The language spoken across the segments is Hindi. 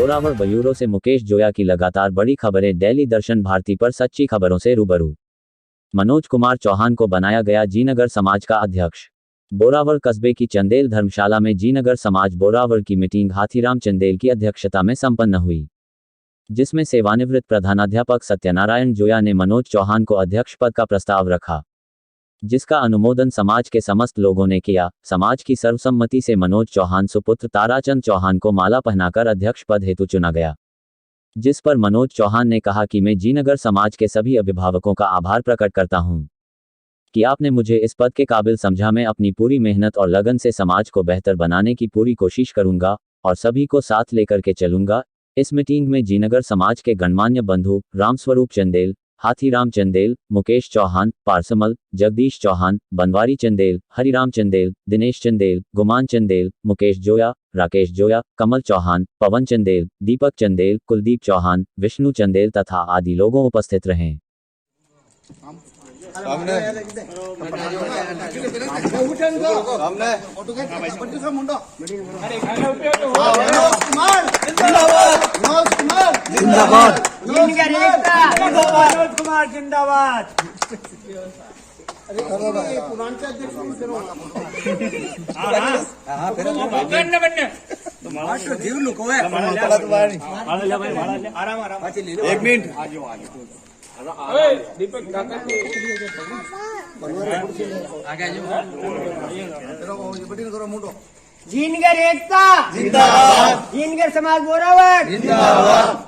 बोरावड़ ब्यूरो से मुकेश जोया की लगातार बड़ी खबरें। डेली दर्शन भारती पर सच्ची खबरों से रूबरू। मनोज कुमार चौहान को बनाया गया जीनगर समाज का अध्यक्ष। बोरावड़ कस्बे की चंदेल धर्मशाला में जीनगर समाज बोरावड़ की मीटिंग हाथीराम चंदेल की अध्यक्षता में संपन्न हुई, जिसमें सेवानिवृत्त प्रधानाध्यापक सत्यनारायण जोया ने मनोज चौहान को अध्यक्ष पद का प्रस्ताव रखा, जिसका अनुमोदन समाज के समस्त लोगों ने किया। समाज की सर्वसम्मति से मनोज चौहान सुपुत्र ताराचंद चौहान को माला पहनाकर अध्यक्ष पद हेतु चुना गया, जिस पर मनोज चौहान ने कहा कि मैं जीनगर समाज के सभी अभिभावकों का आभार प्रकट करता हूं कि आपने मुझे इस पद के काबिल समझा। मैं अपनी पूरी मेहनत और लगन से समाज को बेहतर बनाने की पूरी कोशिश करूंगा और सभी को साथ लेकर के चलूंगा। इस मीटिंग में जीनगर समाज के गणमान्य बंधु रामस्वरूप चंदेल, हाथीराम चंदेल, मुकेश चौहान, पारसमल, जगदीश चौहान, बनवारी चंदेल, हरिराम चंदेल, दिनेश चंदेल, गुमान चंदेल, मुकेश जोया, राकेश जोया, कमल चौहान, पवन चंदेल, दीपक चंदेल, कुलदीप चौहान, विष्णु चंदेल तथा आदि लोगों उपस्थित रहे। एक मिनट जीनगर एकता जिंदाबाद, जीनगर समाज बोरावड़ जिंदाबाद।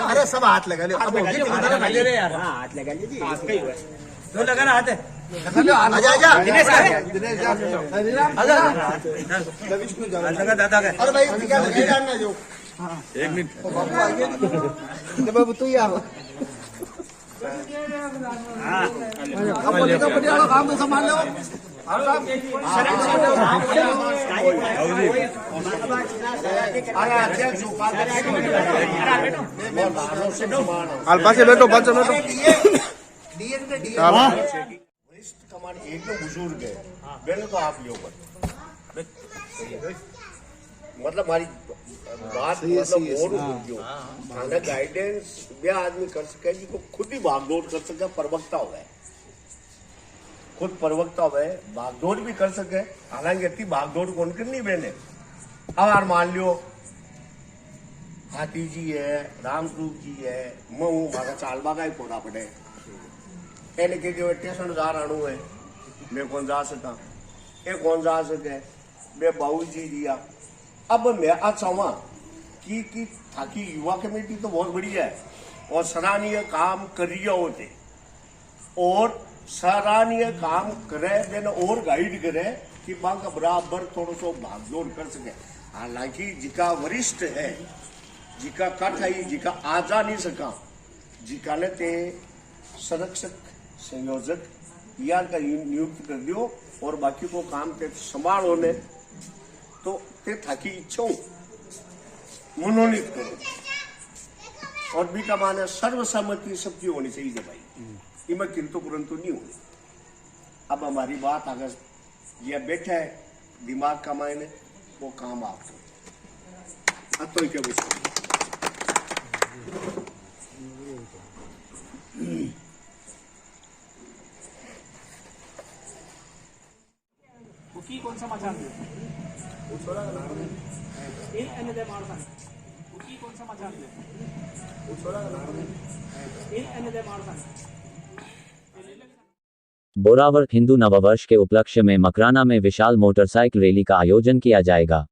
अरे सब हाथ लगा लो, हाथ लगा लीजिए, दो लगा ना हाथ है। आजा दिनेश आजा दादा का। अरे भाई जानना जो एक मिनट बाबू तू ही आओ। काम तो संभाल लो। पास बैठो पास बैठो। वरिष्ठ कमान एक तो बुजुर्ग है, बेल तो आप योग मतलब हमारी बात मतलब और गाइडेंस वे आदमी कर सके जी को खुद ही भागदौड़ कर सके, प्रवक्ता हो गए, खुद प्रवक्ता हो गए, भागदौड़ भी कर सके। हालांकि इतनी भागदौड़ कौन करनी मैंने अब मान लियो हाथी जी है, रामस्वरूप जी है, मैं हूँ मारा चालबा का ही पोड़ा पड़े एने के स्टेशन जा राणू है, मैं कौन जा सका, ये कौन जा सके, मैं बाबू जी दिया। अब मैं आज चाहूँ कि ताकि युवा कमेटी तो बहुत बढ़िया है और सराहनीय काम कर रही होते और सराहनीय काम करे देना और गाइड करे कि बांका बराबर थोड़ा सा भागदौड़ कर सके। हालांकि जिका वरिष्ठ है, जिका कट है, जिका आ जा नहीं सका, जिका ने ते संरक्षक संयोजक यार का नियुक्त कर दियो और बाकी को काम ते संभालो ने तो ते थाकी इच्छा मनोनीत करो और भी का माने सर्वसम्मति सबकी होनी चाहिए भाई, इमें किंतु परंतु नहीं होनी। अब हमारी बात अगर ये बैठा है दिमाग का मायने वो काम आपको तो क्या विषय कौन सा मचान दे कौन सा मचान दे बोरावड़ हिंदू नववर्ष के उपलक्ष्य में मकराना में विशाल मोटरसाइकिल रैली का आयोजन किया जाएगा।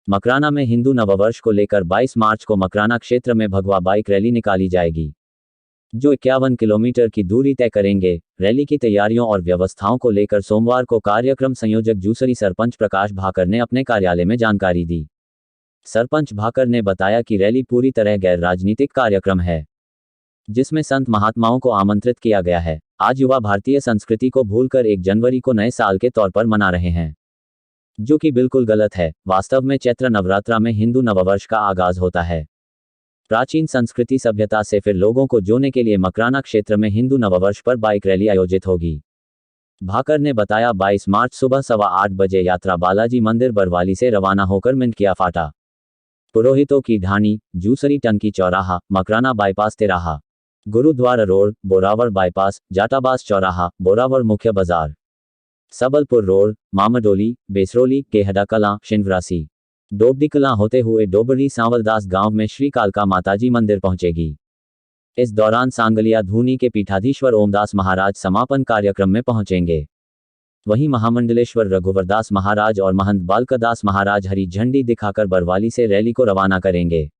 मकराना में हिंदू नववर्ष को लेकर 22 मार्च को मकराना क्षेत्र में भगवा बाइक रैली निकाली जाएगी, जो 51 किलोमीटर की दूरी तय करेंगे। रैली की तैयारियों और व्यवस्थाओं को लेकर सोमवार को कार्यक्रम संयोजक जूसरी सरपंच प्रकाश भाकर ने अपने कार्यालय में जानकारी दी। सरपंच भाकर ने बताया कि रैली पूरी तरह गैर राजनीतिक कार्यक्रम है, जिसमें संत महात्माओं को आमंत्रित किया गया है। आज युवा भारतीय संस्कृति को भूलकर 1 जनवरी को नए साल के तौर पर मना रहे हैं, जो कि बिल्कुल गलत है। वास्तव में चैत्र नवरात्रा में हिंदू नववर्ष का आगाज होता है। प्राचीन संस्कृति सभ्यता से फिर लोगों को जोड़ने के लिए मकराना क्षेत्र में हिंदू नववर्ष पर बाइक रैली आयोजित होगी। भाकर ने बताया 22 मार्च सुबह 8:15 बजे यात्रा बालाजी मंदिर बरवाली से रवाना होकर मिंटकिया फाटा, पुरोहितों की ढाणी, जूसरी टंकी चौराहा, मकराना बाईपास तिराहा, गुरुद्वारा रोड, बोरावड़ बाईपास, जाटाबास चौराहा, बोरावड़ मुख्य बाजार, सबलपुर रोड, मामाडोली, बेसरोली, केहड़ा कलां, शिनवरासी, डोबडी कलां होते हुए डोबरी सांवलदास गांव में श्री कालका माताजी मंदिर पहुंचेगी। इस दौरान सांगलिया धूनी के पीठाधीश्वर ओमदास महाराज समापन कार्यक्रम में पहुंचेंगे। वहीं महामंडलेश्वर रघुवरदास महाराज और महंत बालकदास महाराज हरी झंडी दिखाकर बरवाली से रैली को रवाना करेंगे।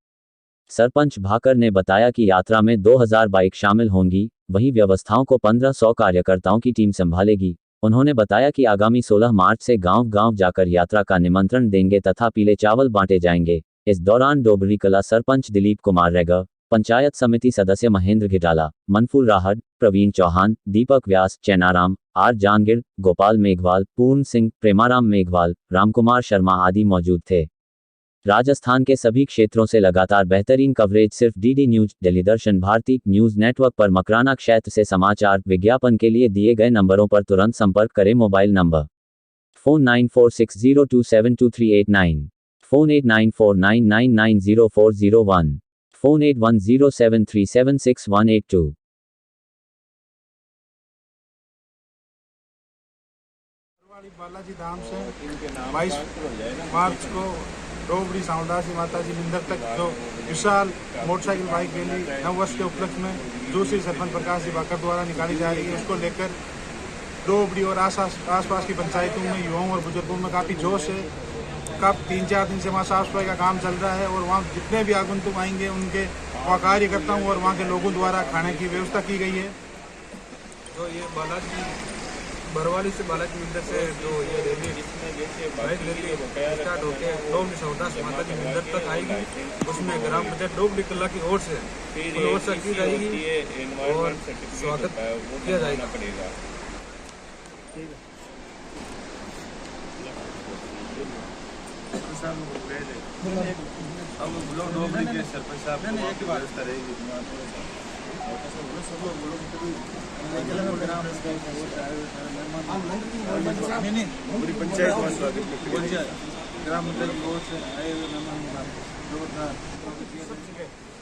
सरपंच भाकर ने बताया कि यात्रा में 2000 बाइक शामिल होंगी, वहीं व्यवस्थाओं को 1500 कार्यकर्ताओं की टीम संभालेगी। उन्होंने बताया कि आगामी 16 मार्च से गांव-गांव जाकर यात्रा का निमंत्रण देंगे तथा पीले चावल बांटे जाएंगे। इस दौरान डोबरी कला सरपंच दिलीप कुमार रेगा, पंचायत समिति सदस्य महेंद्र घिटाला, मनफूल राहड़, प्रवीण चौहान, दीपक व्यास, चैनाराम, आर जांगिड़, गोपाल मेघवाल, पूर्ण सिंह, प्रेमाराम मेघवाल, रामकुमार शर्मा आदि मौजूद थे। राजस्थान के सभी क्षेत्रों से लगातार बेहतरीन कवरेज सिर्फ डीडी न्यूज, दिल्ली दर्शन भारती न्यूज नेटवर्क पर। मकराना क्षेत्र से समाचार विज्ञापन के लिए दिए गए नंबरों पर तुरंत संपर्क करें। Mobile number phone 9460272389, phone 8949990401, phone 8107376182। Balaji Dham से 22 मार्च को डोबरी सांवलदासी माताजी मंदिर तक जो विशाल मोटरसाइकिल बाइक रैली नववर्ष के उपलक्ष्य में दूसरी सरपंच प्रकाश जी भाकर द्वारा निकाली जा रही है, उसको लेकर डोबरी और आसपास की पंचायतों में युवाओं और बुजुर्गों में काफ़ी जोश है। कब 3-4 दिन से वहाँ साफ सफाई का काम चल रहा है और वहाँ जितने भी आगंतुक आएंगे उनके वहाँ कार्यकर्ताओं और वहाँ के लोगों द्वारा खाने की व्यवस्था की गई है। तो ये बालाजी बरवाली से बालाजी मंदिर से जो ये रैली बाइक रैली स्टार्ट होकर डोबरी सांवलदास माताजी मंदिर तक आएगी, उसमें ग्राम पंचायत डोबरी कला की ओर से व्यवस्था की जाएगी और स्वागत किया जाएगा। अब लोग डोबरी के सरपंच साहब एक व्यवस्था रहेगी। पूरी पंचायत ग्राम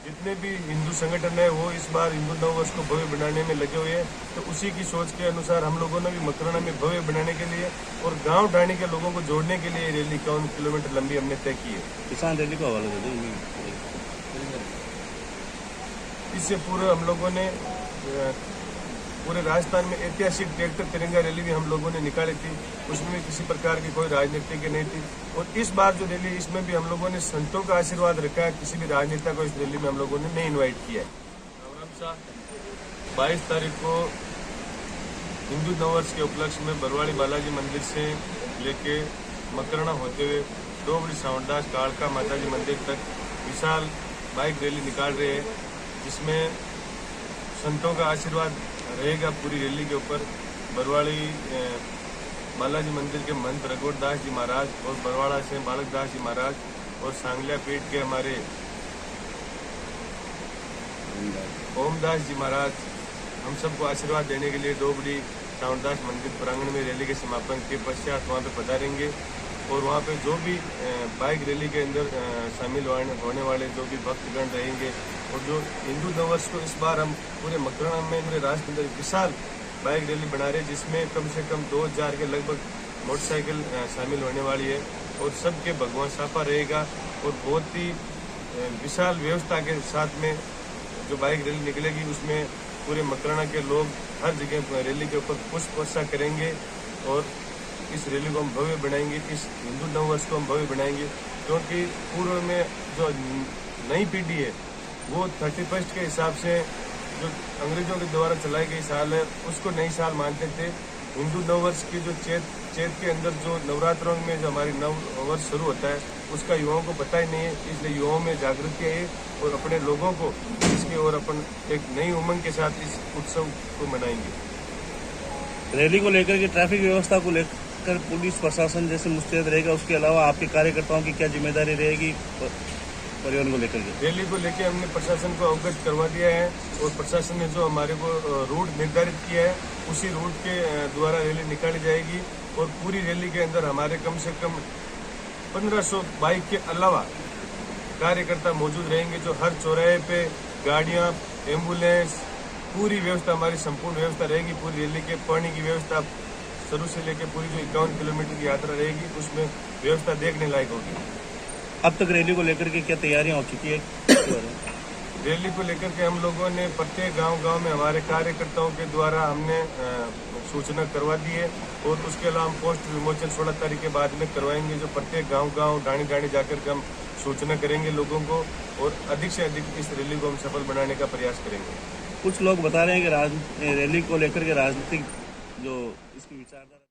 जितने भी हिंदू संगठन है वो इस बार हिंदू नववर्ष को भव्य बनाने में लगे हुए हैं, तो उसी की सोच के अनुसार हम लोगों ने भी मकराना में भव्य बनाने के लिए और गांव ढाणी के लोगों को जोड़ने के लिए रैली 51 किलोमीटर लंबी हमने तय की है। किसान रैली को हवाला दे। इससे पूर्व हम लोगों ने पूरे राजस्थान में ऐतिहासिक ट्रैक्टर तिरंगा रैली भी हम लोगों ने निकाली थी, उसमें भी किसी प्रकार की कोई राजनीति की नहीं थी। और इस बार जो रैली इसमें भी हम लोगों ने संतों का आशीर्वाद रखा है, किसी भी राजनेता को इस रैली में हम लोगों ने नहीं इन्वाइट किया है। 22 तारीख को हिंदू नववर्ष के उपलक्ष्य में बरवाली बालाजी मंदिर से लेके मकराना होते हुए डोबरी सांवलदास कालका माताजी मंदिर तक विशाल बाइक रैली निकाल रहे हैं, जिसमें संतों का आशीर्वाद रहेगा पूरी रैली के ऊपर। बरवाली बालाजी मंदिर के महंत रघुवरदास जी महाराज और बरवाड़ा से बालकदास जी महाराज और सांगलिया पीठ के हमारे ओमदास जी महाराज हम सबको आशीर्वाद देने के लिए डोबरी सांवलदास मंदिर प्रांगण में रैली के समापन के पश्चात वहाँ पे पधारेंगे। और वहाँ पे जो भी बाइक रैली के अंदर शामिल होने वाले जो भी भक्तगण रहेंगे और जो हिंदू नववर्ष को इस बार हम पूरे मकराना में पूरे राष्ट्र के अंदर विशाल बाइक रैली बना रहे हैं, जिसमें कम से कम 2000 के लगभग मोटरसाइकिल शामिल होने वाली है और सबके भगवान साफा रहेगा और बहुत ही विशाल व्यवस्था के साथ में जो बाइक रैली निकलेगी उसमें पूरे मकराना के लोग हर जगह रैली के ऊपर पुष्प वर्षा करेंगे और इस रैली को हम भव्य बनाएंगे, इस हिंदू नववर्ष को हम भव्य बनाएंगे। क्योंकि पूर्व में जो नई पीढ़ी है वो 31 के हिसाब से जो अंग्रेजों के द्वारा चलाई गई साल है उसको नई साल मानते थे। हिंदू नववर्ष की जो चैत के अंदर जो नवरात्रों में जो हमारी नववर्ष शुरू होता है उसका युवाओं को पता ही नहीं है, इसलिए युवाओं में जागृति है और अपने लोगों को इसकी ओर अपन एक नई उमंग के साथ इस उत्सव को मनाएंगे। रैली को लेकर के ट्रैफिक व्यवस्था को लेकर पुलिस प्रशासन जैसे मुस्तैद रहेगा, उसके अलावा आपके कार्यकर्ताओं की क्या जिम्मेदारी रहेगी? परिवहन को लेकर के? रैली को लेकर हमने प्रशासन को अवगत करवा दिया है और प्रशासन ने जो हमारे को रूट निर्धारित किया है उसी रूट के द्वारा रैली निकाली जाएगी और पूरी रैली के अंदर हमारे कम से कम 1500 बाइक के अलावा कार्यकर्ता मौजूद रहेंगे जो हर चौराहे पे गाड़ियां, एम्बुलेंस, पूरी व्यवस्था हमारी संपूर्ण व्यवस्था रहेगी। पूरी रैली के पानी की व्यवस्था शुरू से लेकर पूरी जो 51 किलोमीटर की यात्रा रहेगी उसमें व्यवस्था देखने लायक होगी। अब तक रैली को लेकर के क्या तैयारियां हो चुकी है? रैली को लेकर के हम लोगों ने प्रत्येक गांव में हमारे कार्यकर्ताओं के द्वारा हमने सूचना करवा दी है और उसके अलावा हम पोस्ट विमोचन 16 तारीख के बाद में करवाएंगे, जो प्रत्येक गांव डाणी जाकर के हम सूचना करेंगे लोगों को और अधिक से अधिक इस रैली को हम सफल बनाने का प्रयास करेंगे। कुछ लोग बता रहे हैं कि रैली को लेकर के राजनीतिक जो इसकी विचारधारा